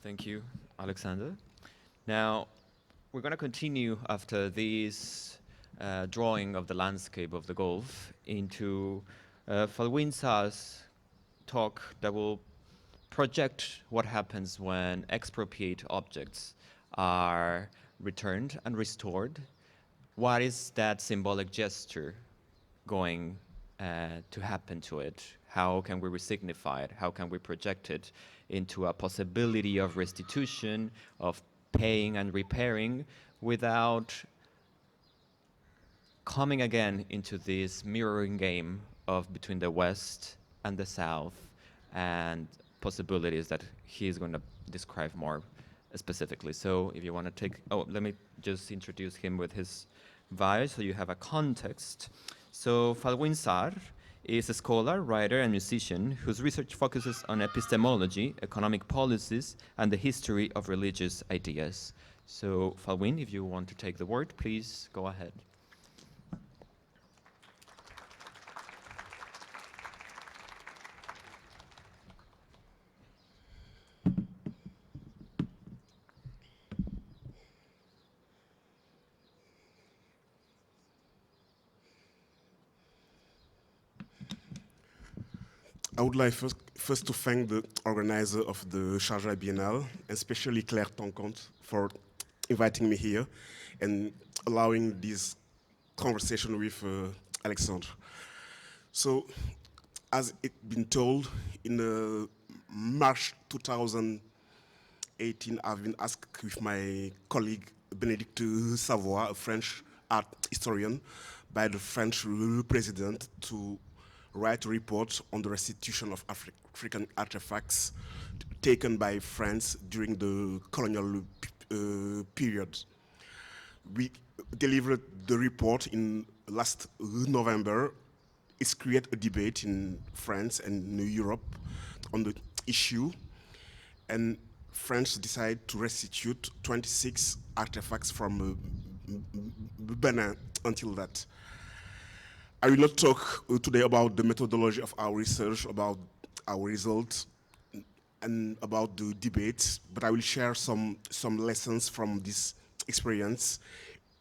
Thank you, Alexander. Now, we're going to continue after this drawing of the landscape of the Gulf into Felwine Sarr's talk that will project what happens when expropriate objects are returned and restored. What is that symbolic gesture going to happen to it? How can we resignify it? How can we project it into a possibility of restitution, of paying and repairing, without coming again into this mirroring game of between the West and the South, and possibilities that he's going to describe more specifically. So if you want to take, let me just introduce him with his bio so you have a context. So Felwine Sarr is a scholar, writer, and musician whose research focuses on epistemology, economic policies, and the history of religious ideas. So Felwine, if you want to take the word, please go ahead. I would like first to thank the organizer of the Sharjah Biennial, especially Claire Tancons, for inviting me here and allowing this conversation with Alexandre. So, as it's been told, in March 2018, I've been asked with my colleague Bénédicte Savoy, a French art historian, by the French president to write a report on the restitution of African artifacts taken by France during the colonial period. We delivered the report in last November. It's created a debate in France and in Europe on the issue, and France decided to restitute 26 artifacts from Benin until that. I will not talk today about the methodology of our research, about our results, and about the debate, but I will share some lessons from this experience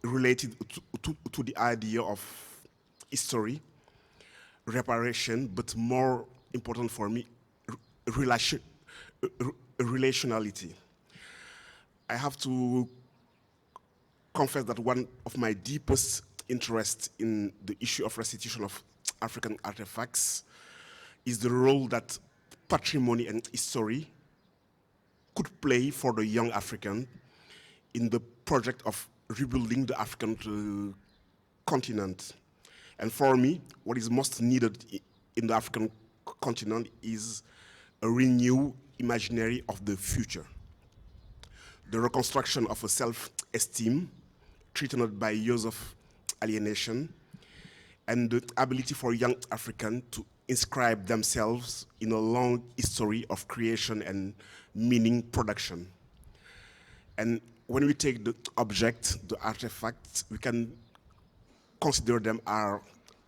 related to the idea of history, reparation, but more important for me, relationality. I have to confess that one of my deepest interest in the issue of restitution of African artifacts is the role that patrimony and history could play for the young African in the project of rebuilding the African continent. And for me, what is most needed in the African continent is a renewed imaginary of the future. The reconstruction of a self-esteem threatened by years of alienation, and the ability for young Africans to inscribe themselves in a long history of creation and meaning production. And when we take the object, the artifacts, we can consider them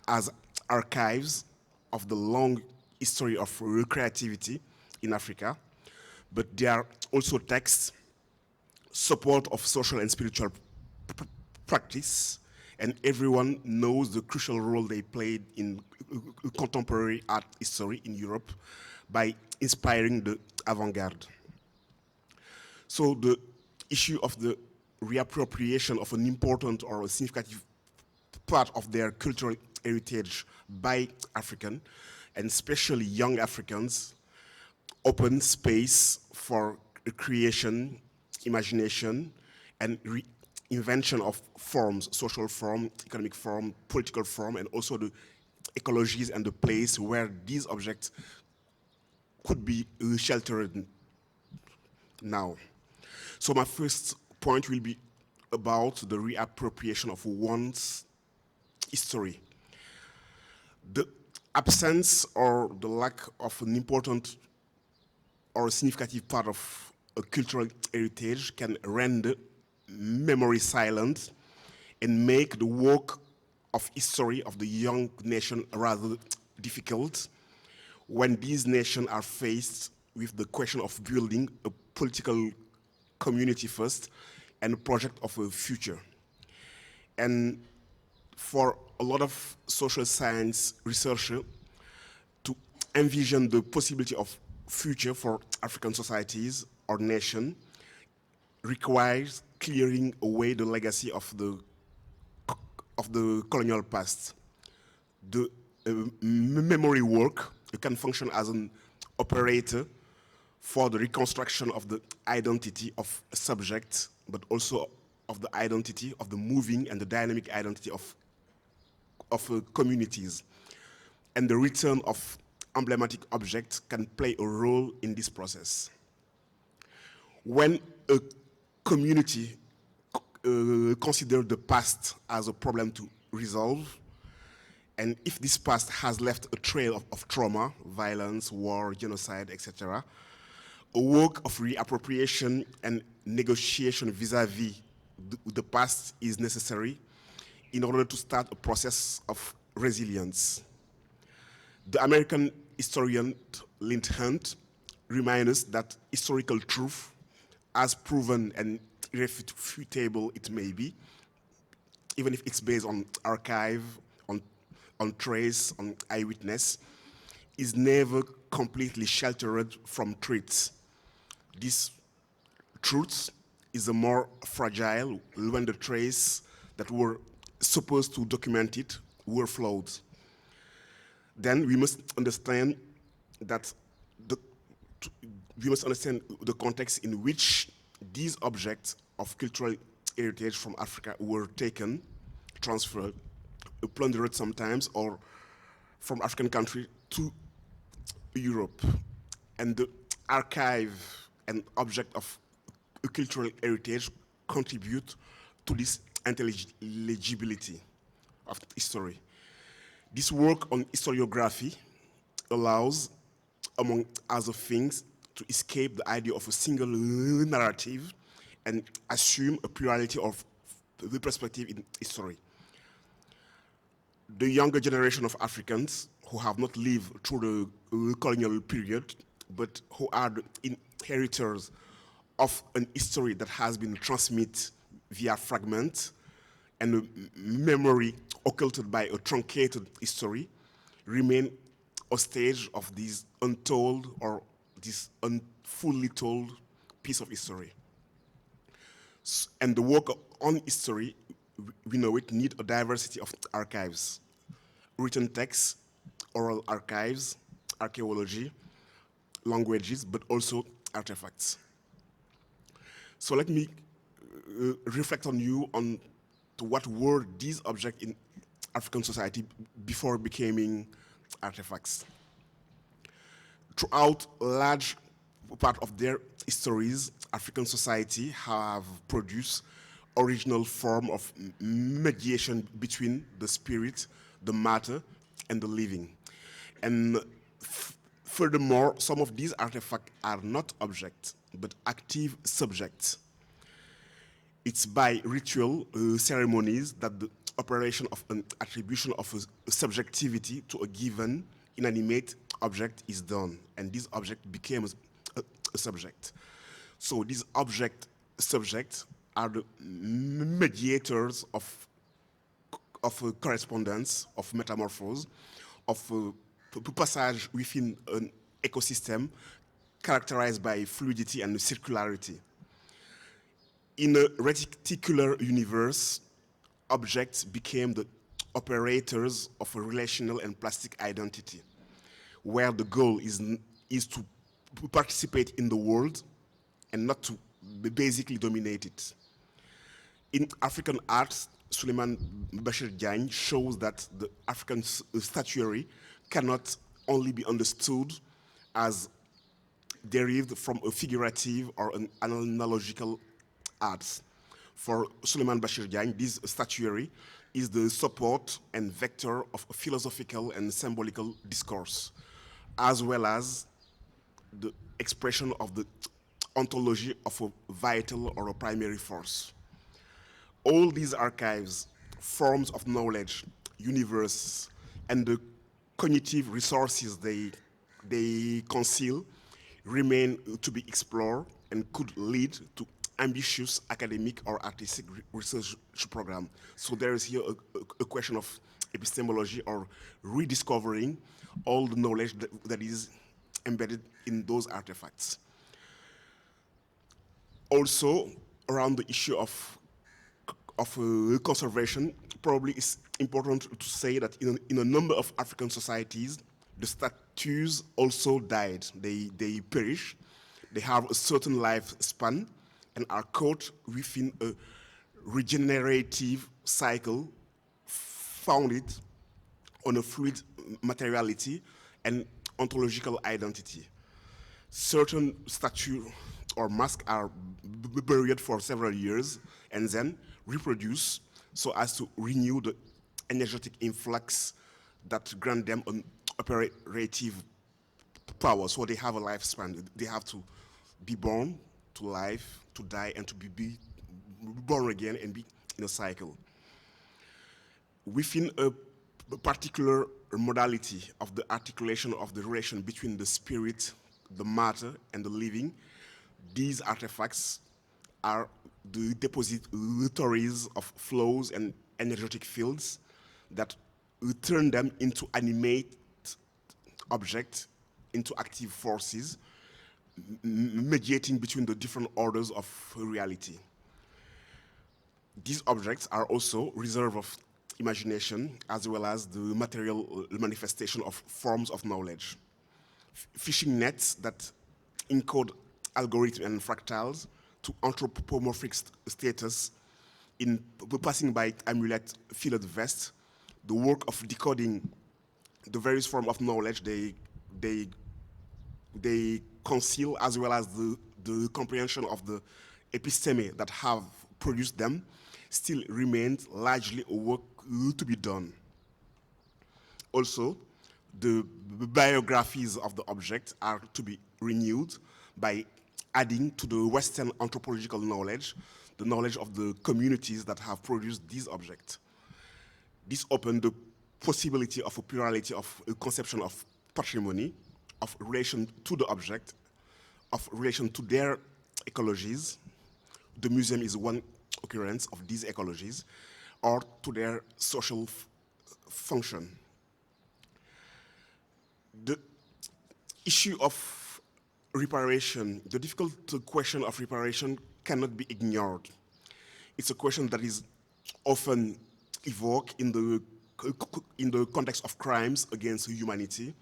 as archives of the long history of creativity in Africa, but they are also texts, support of social and spiritual practice, and everyone knows the crucial role they played in contemporary art history in Europe by inspiring the avant-garde. So the issue of the reappropriation of an important or a significant part of their cultural heritage by African, and especially young Africans, open space for creation, imagination, and invention of forms, social form, economic form, political form, and also the ecologies and the place where these objects could be sheltered now. So my first point will be about the reappropriation of one's history. The absence or the lack of an important or a significant part of a cultural heritage can render memory silent and make the work of history of the young nation rather difficult when these nations are faced with the question of building a political community first and a project of a future. And for a lot of social science researchers to envision the possibility of future for African societies or nation requires clearing away the legacy of the colonial past. The memory work can function as an operator for the reconstruction of the identity of subjects, but also of the identity of the moving and the dynamic identity of communities. And the return of emblematic objects can play a role in this process. When a community considers the past as a problem to resolve, and if this past has left a trail of trauma, violence, war, genocide, etc., a work of reappropriation and negotiation vis-à-vis the past is necessary in order to start a process of resilience. The American historian Lynd Hunt reminds us that historical truth, as proven and irrefutable it may be, even if it's based on archive, on trace, on eyewitness, is never completely sheltered from truths. This truth is the more fragile when the traces that were supposed to document it were flawed. Then we must understand that we must understand the context in which these objects of cultural heritage from Africa were taken, transferred, plundered sometimes, or from African country to Europe. And the archive and object of cultural heritage contribute to this intelligibility of history. This work on historiography allows, among other things, to escape the idea of a single narrative and assume a plurality of the perspective in history. The younger generation of Africans who have not lived through the colonial period, but who are the inheritors of an history that has been transmitted via fragments and a memory occulted by a truncated history, remain hostage of this untold or this fully told piece of history. And the work on history, we know it, need a diversity of archives, written texts, oral archives, archaeology, languages, but also artifacts. So let me reflect on you on to what were these objects in African society before becoming artifacts. Throughout a large part of their histories, African society have produced original form of mediation between the spirit, the matter, and the living. And furthermore, some of these artifacts are not objects, but active subjects. It's by ritual ceremonies that the operation of an attribution of a subjectivity to a given inanimate object is done, and this object becomes a subject. So these subjects are the mediators of correspondence, of metamorphose, of passage within an ecosystem characterized by fluidity and circularity. In a reticular universe, objects became the operators of a relational and plastic identity, where the goal is to participate in the world and not to basically dominate it. In African art, Suleiman Bashir Diagne shows that the African statuary cannot only be understood as derived from a figurative or an analogical arts. For Suleiman Bashir Diagne, this statuary is the support and vector of a philosophical and symbolical discourse, as well as the expression of the ontology of a vital or a primary force. All these archives, forms of knowledge, universe, and the cognitive resources they conceal remain to be explored and could lead to ambitious academic or artistic research program. So there is here a question of epistemology or rediscovering all the knowledge that is embedded in those artifacts. Also, around the issue of conservation, probably it's important to say that in a number of African societies, the statues also died. They perish. They have a certain lifespan and are caught within a regenerative cycle founded on a fluid materiality and ontological identity. Certain statues or masks are buried for several years and then reproduce so as to renew the energetic influx that grant them an operative power. So they have a lifespan. They have to be born to life, to die, and to be born again and be in a cycle. Within a particular modality of the articulation of the relation between the spirit, the matter, and the living, these artifacts are the depositories of flows and energetic fields that turn them into animate objects, into active forces, mediating between the different orders of reality. These objects are also reserve of imagination as well as the material manifestation of forms of knowledge. Fishing nets that encode algorithms and fractals to anthropomorphic status in passing by amulet filled vest, the work of decoding the various forms of knowledge they conceal, as well as the comprehension of the episteme that have produced them, still remains largely a work to be done. Also, the biographies of the object are to be renewed by adding to the Western anthropological knowledge, the knowledge of the communities that have produced these objects. This opened the possibility of a plurality of a conception of patrimony, of relation to the object, of relation to their ecologies. The museum is one occurrence of these ecologies, or to their social function. The issue of reparation, the difficult question of reparation cannot be ignored. It's a question that is often evoked in the context of crimes against humanity,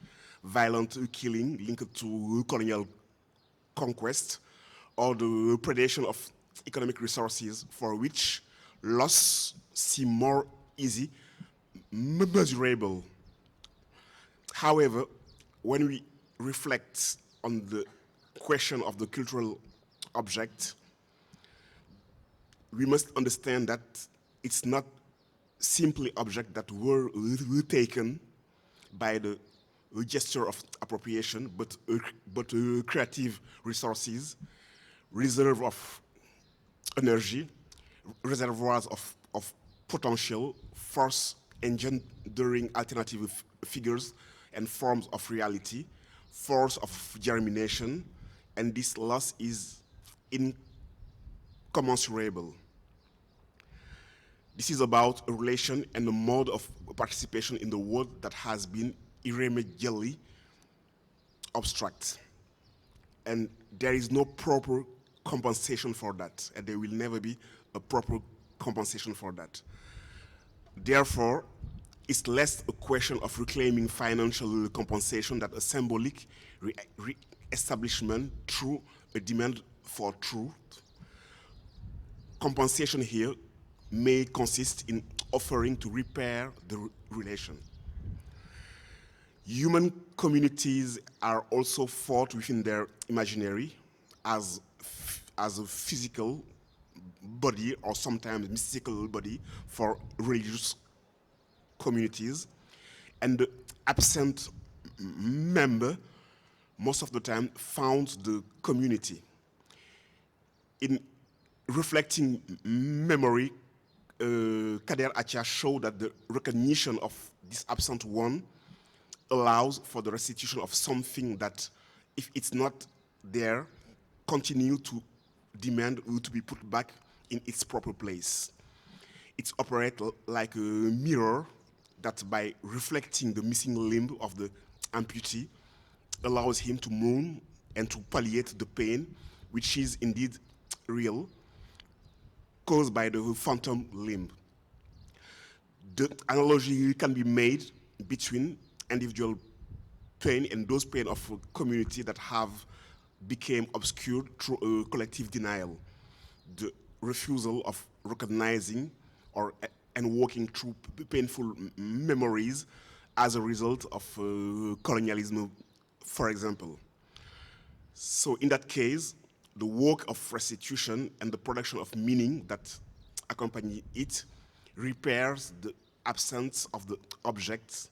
violent killing linked to colonial conquest, or the predation of economic resources for which loss seem more easy, measurable. However, when we reflect on the question of the cultural object, we must understand that it's not simply objects that were taken by the gesture of appropriation, but creative resources, reserve of energy, reservoirs of potential, force engendering alternative figures and forms of reality, force of germination, and this loss is incommensurable. This is about a relation and a mode of participation in the world that has been irremediably abstract. And there is no proper compensation for that, and there will never be a proper compensation for that. Therefore, it's less a question of reclaiming financial compensation than a symbolic re-establishment through a demand for truth. Compensation here may consist in offering to repair the relation. Human communities are also fought within their imaginary as a physical body or sometimes mystical body for religious communities, and the absent member most of the time founds the community. In reflecting memory, Kader Atia showed that the recognition of this absent one allows for the restitution of something that, if it's not there, continue to demand to be put back in its proper place. It operates like a mirror that, by reflecting the missing limb of the amputee, allows him to mourn and to palliate the pain, which is indeed real, caused by the phantom limb. The analogy can be made between individual pain and those pain of a community that have become obscured through a collective denial, the refusal of recognizing and walking through painful memories as a result of colonialism, for example. So in that case, the work of restitution and the production of meaning that accompany it repairs the absence of the objects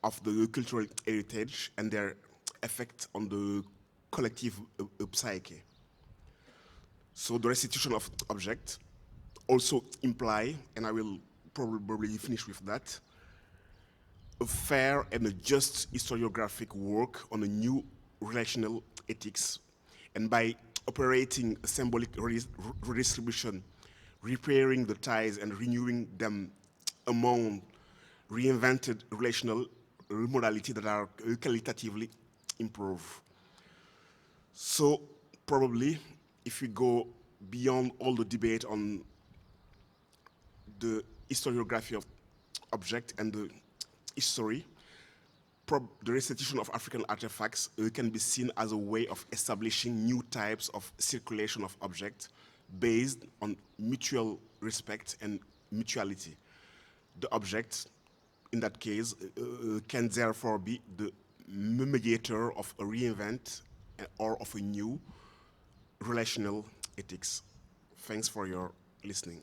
of the cultural heritage and their effect on the collective psyche. So the restitution of objects also imply, and I will probably finish with that, a fair and a just historiographic work on a new relational ethics. And by operating a symbolic redistribution, repairing the ties and renewing them among reinvented relational modalities that are qualitatively improved. So probably, if we go beyond all the debate on the historiography of object and the history, the restitution of African artifacts can be seen as a way of establishing new types of circulation of objects based on mutual respect and mutuality. The object, in that case, can therefore be the mediator of a reinvent or of a new relational ethics. Thanks for your listening.